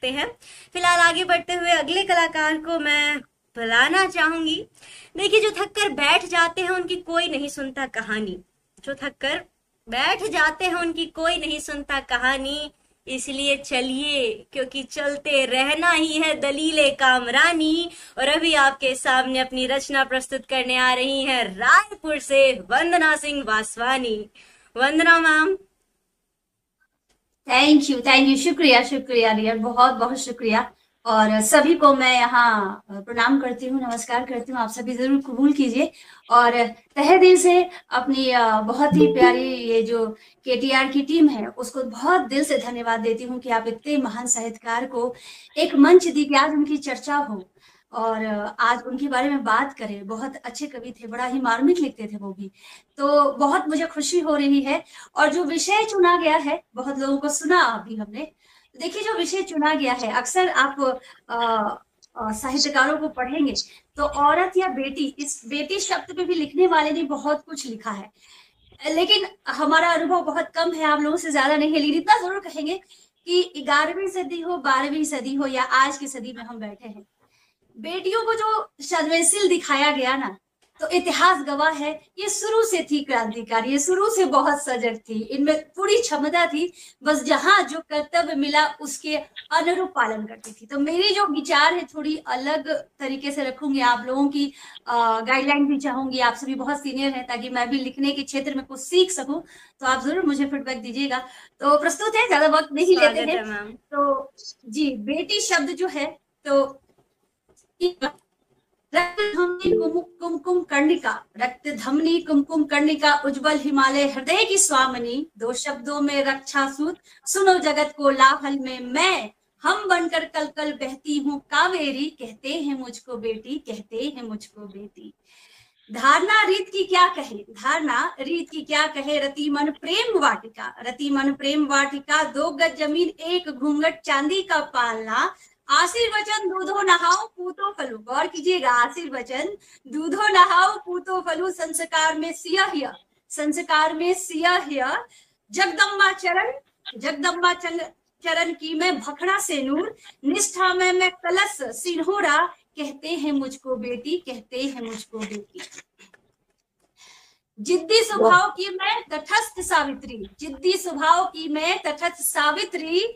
हैं। फिलहाल आगे बढ़ते हुए अगले कलाकार को मैं बुलाना चाहूंगी। देखिए, जो थक कर बैठ जाते हैं उनकी कोई नहीं सुनता कहानी। जो थक कर बैठ जाते हैं उनकी कोई नहीं सुनता कहानी। इसलिए चलिए, क्योंकि चलते रहना ही है दलीले कामरानी। और अभी आपके सामने अपनी रचना प्रस्तुत करने आ रही हैं रायपुर से वंदना सिंह वासवानी। वंदना मैम। थैंक यू, शुक्रिया शुक्रिया डियर, बहुत बहुत शुक्रिया। और सभी को मैं यहाँ प्रणाम करती हूँ, नमस्कार करती हूँ। आप सभी जरूर कबूल कीजिए और तहे दिल से अपनी बहुत ही प्यारी ये जो केटीआर की टीम है उसको बहुत दिल से धन्यवाद देती हूँ कि आप इतने महान साहित्यकार को एक मंच दी कि आज उनकी चर्चा हो और आज उनके बारे में बात करें। बहुत अच्छे कवि थे, बड़ा ही मार्मिक लिखते थे वो भी। तो बहुत मुझे खुशी हो रही है। और जो विषय चुना गया है, बहुत लोगों को सुना अभी हमने। देखिए, जो विषय चुना गया है, अक्सर आप साहित्यकारों को पढ़ेंगे तो औरत या बेटी, इस बेटी शब्द पे भी लिखने वाले ने बहुत कुछ लिखा है, लेकिन हमारा अनुभव बहुत कम है, आप लोगों से ज्यादा नहीं है। लेकिन इतना जरूर कहेंगे कि 11वीं सदी हो, 12वीं सदी हो या आज की सदी में हम बैठे हैं, बेटियों को जो संवेदनशील दिखाया गया ना, तो इतिहास गवाह है ये शुरू से थी क्रांतिकारी, ये शुरू से बहुत सजग थी, इनमें पूरी क्षमता थी। बस जहां जो कर्तव्य मिला उसके अनुरूप पालन करती थी। तो मेरी जो विचार है थोड़ी अलग तरीके से रखूंगी, आप लोगों की गाइडलाइन भी चाहूंगी। आप सभी बहुत सीनियर हैं, ताकि मैं भी लिखने के क्षेत्र में कुछ सीख सकूं। तो आप जरूर मुझे फीडबैक दीजिएगा। तो प्रस्तुत है, ज्यादा वक्त नहीं लेते स्वागत हैं। है मैम। तो जी, बेटी शब्द जो है, तो रक्त धमनी कुमकुम कर्णिका, रक्त धमनी कुमकुम कर्णिका, उज्जवल हिमालय हृदय की स्वामिनी, दो शब्दों में रक्षा सूत, सुनो जगत को लाहल में मैं, हम बनकर कल कल बहती हूँ कावेरी, कहते हैं मुझको बेटी, कहते हैं मुझको बेटी। धारणा रीत की क्या कहे, धारणा रीत की क्या कहे, रति मन प्रेम वाटिका, रति मन प्रेम वाटिका, 2 गज जमीन एक घूंघट चांदी का पालना, आशीर्वचन दूधो नहाओ पूतो फलू। गौर कीजिएगा, आशीर्वचन दूधो नहाओ पूतो फलू, संस्कार में सिया, संस्कार में सिया, जगदम्बा चरण, जगदम्बा चरण की मैं भखड़ा से नूर, निष्ठा में मैं कलश सिंहोरा, कहते हैं मुझको बेटी, कहते हैं मुझको बेटी। जिद्दी स्वभाव की मैं तटस्थ सावित्री, जिद्दी स्वभाव की मैं तटस्थ सावित्री,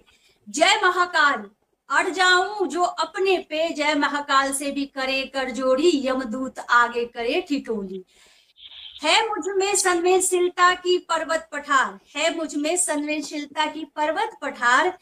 जय महाकाल अड़ जाऊं जो अपने पे, जय महाकाल से भी करे कर जोड़ी, यमदूत आगे करे ठिठोली। है मुझ में संवेदनशीलता की पर्वत पठार, है मुझ में संवेदनशीलता की पर्वत पठार,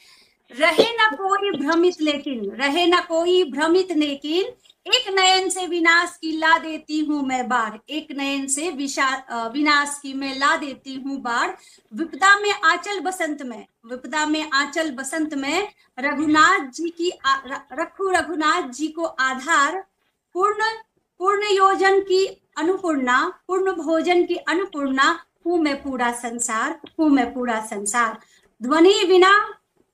रहे ना कोई भ्रमित लेकिन, रहे ना कोई भ्रमित लेकिन, एक नयन से विनाश की ला देती हूं मैं बाढ़, एक नयन से विनाश की मैं ला देती हूं बाढ़, विपदा में आंचल बसंत में, विपदा में आंचल बसंत में, रघुनाथ जी की रखू रघुनाथ जी को आधार, पूर्ण पूर्ण योजन की अनुपूर्णा, पूर्ण भोजन की अनुपूर्णा, हूं मैं पूरा संसार, हूं मैं पूरा संसार। ध्वनि बिना,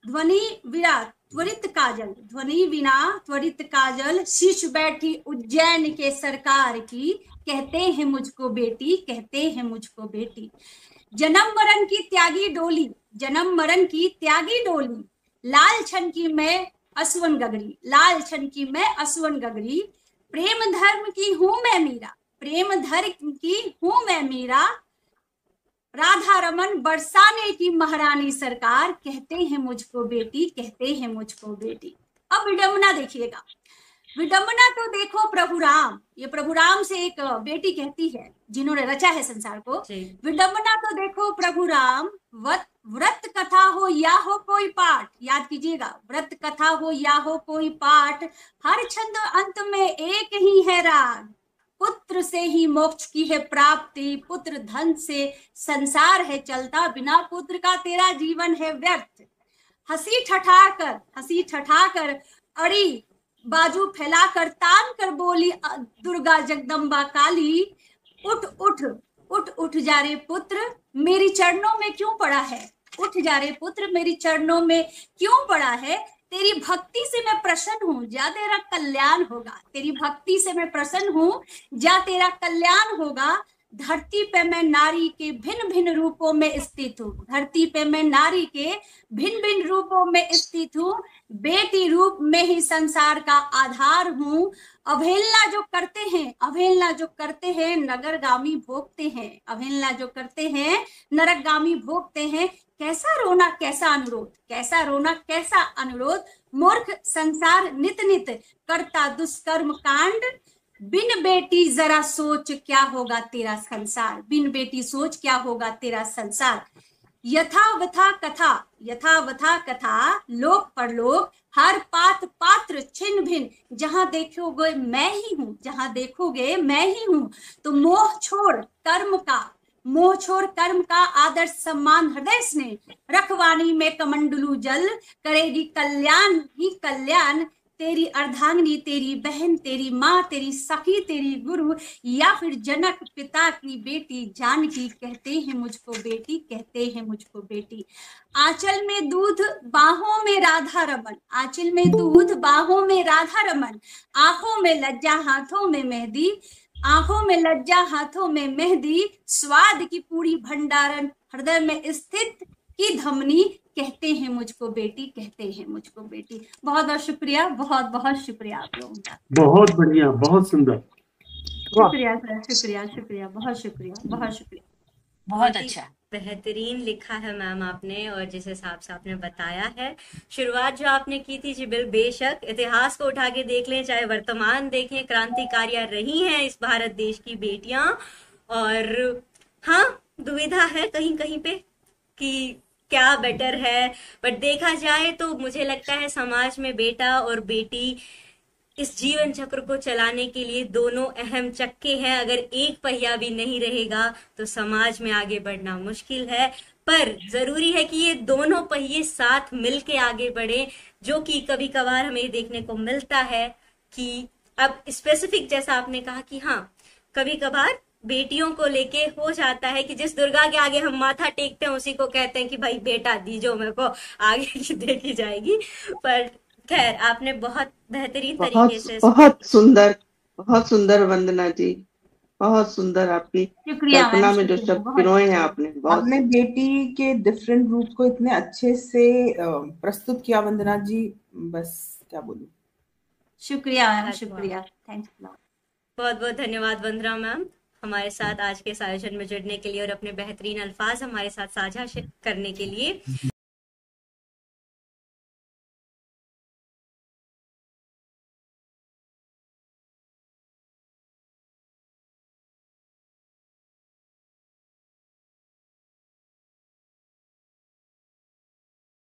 ध्वनि बिना त्वरित काजल, ध्वनि बिना त्वरित काजल, शीश बैठी उज्जैन के सरकार की, कहते हैं मुझको बेटी, कहते हैं मुझको बेटी। जन्म मरण की त्यागी डोली, जन्म मरण की त्यागी डोली, लाल छन की मैं असुवन गगरी, लाल छन की मैं असुवन गगरी, प्रेम धर्म की हूं मैं मीरा, प्रेम धर्म की हूं मैं मीरा, राधा रमन बरसाने की महारानी सरकार, कहते हैं मुझको बेटी, कहते हैं मुझको बेटी। अब विडंबना देखिएगा, विडंबना तो देखो प्रभु राम, ये प्रभु राम से एक बेटी कहती है जिन्होंने रचा है संसार को। विडंबना तो देखो प्रभु राम, व्रत कथा हो या हो कोई पाठ, याद कीजिएगा, व्रत कथा हो या हो कोई पाठ, हर छंद अंत में एक ही है राग, पुत्र से ही मोक्ष की है प्राप्ति, पुत्र धन से संसार है चलता, बिना पुत्र का तेरा जीवन है व्यर्थ। हंसी ठठाकर, हंसी ठठाकर अड़ी बाजू फैलाकर तान कर बोली दुर्गा जगदम्बा काली, उठ उठ उठ उठ जा रे पुत्र मेरी चरणों में क्यों पड़ा है, उठ जा रे पुत्र मेरी चरणों में क्यों पड़ा है, तेरी भक्ति से मैं प्रसन्न हूं जा तेरा कल्याण होगा, तेरी भक्ति से मैं प्रसन्न हूं जा तेरा कल्याण होगा, धरती पे मैं नारी के भिन्न भिन्न रूपों में स्थित हूँ, धरती पे मैं नारी के भिन्न भिन्न रूपों में स्थित हूँ, बेटी रूप में ही संसार का आधार हूँ। अवहेलना जो करते हैं, अवहेलना जो करते हैं नगरगामी भोगते हैं, अवहेलना जो करते हैं नरकगामी भोगते हैं। कैसा रोना कैसा अनुरोध, कैसा रोना कैसा अनुरोध, मूर्ख संसार नित नित करता दुष्कर्म कांड। बिन बेटी जरा सोच क्या होगा तेरा संसार, बिन बेटी सोच क्या होगा तेरा संसार। यथावथा कथा, यथावथा कथा, लोक परलोक हर पात पात्र छिन्न भिन्न। जहां देखोगे मैं ही हूं, जहां देखोगे मैं ही हूं। तो मोह छोड़ कर्म का, मोह छोड़ कर्म का, आदर्श सम्मान हृदय स्नेह, रखवाणी में कमंडलू जल, करेगी कल्याण ही कल्याण। तेरी अर्धांगिनी, तेरी बहन, तेरी माँ, तेरी सखी, तेरी गुरु, या फिर जनक पिता की बेटी जानकी, कहते हैं मुझको बेटी, कहते हैं मुझको बेटी। आंचल में दूध बाहों में राधा रमन, आंचल में दूध बाहों में राधा रमन, आंखों में लज्जा हाथों में मेहंदी, आंखों में लज्जा हाथों में मेहंदी, स्वाद की पूरी भंडारण हृदय में स्थित की धमनी, कहते हैं मुझको बेटी, कहते हैं मुझको बेटी। बहुत बहुत शुक्रिया, बहुत बहुत शुक्रिया आप लोगों का। बहुत बढ़िया, बहुत सुंदर। शुक्रिया सर, शुक्रिया शुक्रिया, बहुत शुक्रिया, बहुत शुक्रिया। बहुत अच्छा, बेहतरीन लिखा है मैम आपने, और जिस हिसाब से आपने बताया है, शुरुआत जो आपने की थी जी, बेशक इतिहास को उठा के देख लें, चाहे वर्तमान देखें, क्रांतिकारियां रही हैं इस भारत देश की बेटियां। और हाँ, दुविधा है कहीं कहीं पे कि क्या बेटर है, बट देखा जाए तो मुझे लगता है समाज में बेटा और बेटी इस जीवन चक्र को चलाने के लिए दोनों अहम चक्के हैं। अगर एक पहिया भी नहीं रहेगा तो समाज में आगे बढ़ना मुश्किल है, पर जरूरी है कि ये दोनों पहिए साथ मिलके आगे बढ़े, जो कि कभी कभार हमें देखने को मिलता है कि अब स्पेसिफिक जैसा आपने कहा कि हाँ, कभी कभार बेटियों को लेके हो जाता है कि जिस दुर्गा के आगे हम माथा टेकते हैं उसी को कहते हैं कि भाई बेटा दीजो मेरे को, आगे की देखी जाएगी। पर खैर, आपने बहुत बेहतरीन तरीके से बहुत सुंदर वंदना जी, बहुत सुंदर आपकी कल्पना में जो शब्द पिरोए हैं आपने बेटी के डिफरेंट रूप को इतने अच्छे से प्रस्तुत किया वंदना जी, बस क्या बोलूं। शुक्रिया मैम, शुक्रिया, थैंक्स। बहुत बहुत धन्यवाद वंदना मैम, हमारे साथ आज के इस आयोजन में जुड़ने के लिए और अपने बेहतरीन अल्फाज हमारे साथ साझा करने के लिए।